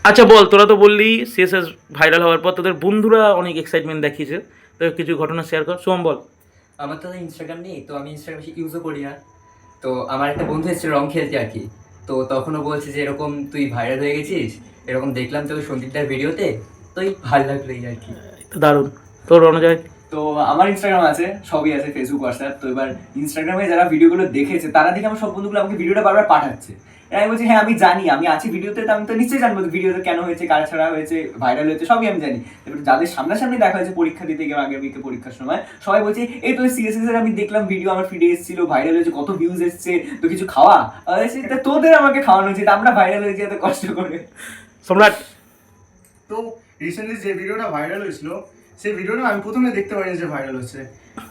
আচ্ছা বল, তোরা তো বললি সিএসএস ভাইরাল হওয়ার পর তোদের বন্ধুরা অনেক এক্সাইটমেন্ট দেখিয়েছে, তো কিছু ঘটনা শেয়ার কর। সোম বল। আমার তো ইনস্টাগ্রাম নেই, তো আমি ইনস্টাগ্রাম বেশি ইউজও করি না। তো আমার একটা বন্ধু এসেছিল রং খেলতে আর কি। তো তখনও বলছে যে এরকম তুই ভাইরাল হয়ে গেছিস, এরকম দেখলাম তোকে সন্দীপদার ভিডিওতে, তো ভালো লাগলো এই আর কি। দারুণ। তোর অনুযায়ী তো আমার ইনস্টাগ্রাম আছে, সবই আছে, ফেসবুক, হোয়াটসঅ্যাপ। তো এবার ইনস্টাগ্রামে যারা ভিডিওগুলো দেখেছে তারা দেখে আমার সব বন্ধুগুলো আমাকে ভিডিওটা বারবার পাঠাচ্ছে। আর আমি বলছি হ্যাঁ আমি জানি, আমি আছি ভিডিওতে, তো আমি তো নিশ্চয়ই জানবো ভিডিওতে কেন হয়েছে, কারা ছাড়া হয়েছে, ভাইরাল হয়েছে, সবই আমি জানি। এবার যাদের সামনাসামনি দেখা হয়েছে পরীক্ষা দিতে গিয়ে আগের উইকে পরীক্ষার সময়, সবাই বলছে এই তো সিএসএস এর আমি দেখলাম ভিডিও আমার ফিডে এসেছিল, ভাইরাল হয়েছে, কত ভিউজ এসছে, তো কিছু খাওয়া। তা তোদের আমাকে খাওয়ানো উচিত, আমরা ভাইরাল হয়েছি এত কষ্ট করে। সম্রাট। তো রিসেন্টলি যে ভিডিওটা ভাইরাল হয়েছিল, সেই ভিডিওটা আমি প্রথমে দেখতে পারিনি যে ভাইরাল হচ্ছে।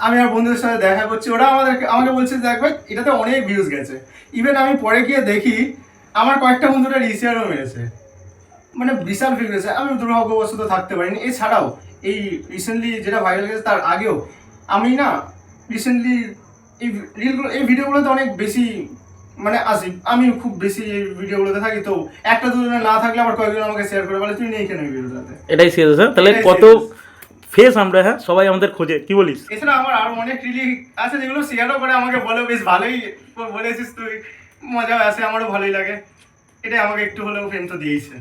আমি আর বন্ধুদের সাথে দেখা করছি, ওরা আমাকে বলছে দেখ ভাই এটাতে অনেক ভিউজ গেছে। ইভেন আমি পরে গিয়ে দেখি আমার কয়েকটা বন্ধুরা রিশেয়ারও মেরেছে, মানে বিশাল ভিউ গেছে। আমি দুর্ভাগ্যবশত থাকতে পারিনি। এছাড়াও এই রিসেন্টলি যেটা ভাইরাল গেছে তার আগেও আমি না রিসেন্টলি এই রিলগুলো এই ভিডিওগুলোতে অনেক বেশি মানে আসি, আমি খুব বেশি এই ভিডিওগুলোতে থাকি। তো একটা দুজনে না থাকলে আমার কয়েকজন আমাকে শেয়ার করে বলে তুই নেই কেন এই ভিডিওটাতে। এটাই সিএসএস, হ্যাঁ? তাহলে এটাই কত CSS ফেস আমরা, হ্যাঁ, সবাই আমাদের খোঁজে, কি বলিস? এছাড়া আমার আরো অনেক রিলি আছে যেগুলো শেয়ারও করে আমাকে বলে বেশ ভালোই বলেছিস তুই, মজা আসে, আমারও ভালোই লাগে। এটাই আমাকে একটু হলেও ফেম তো দিয়েছে।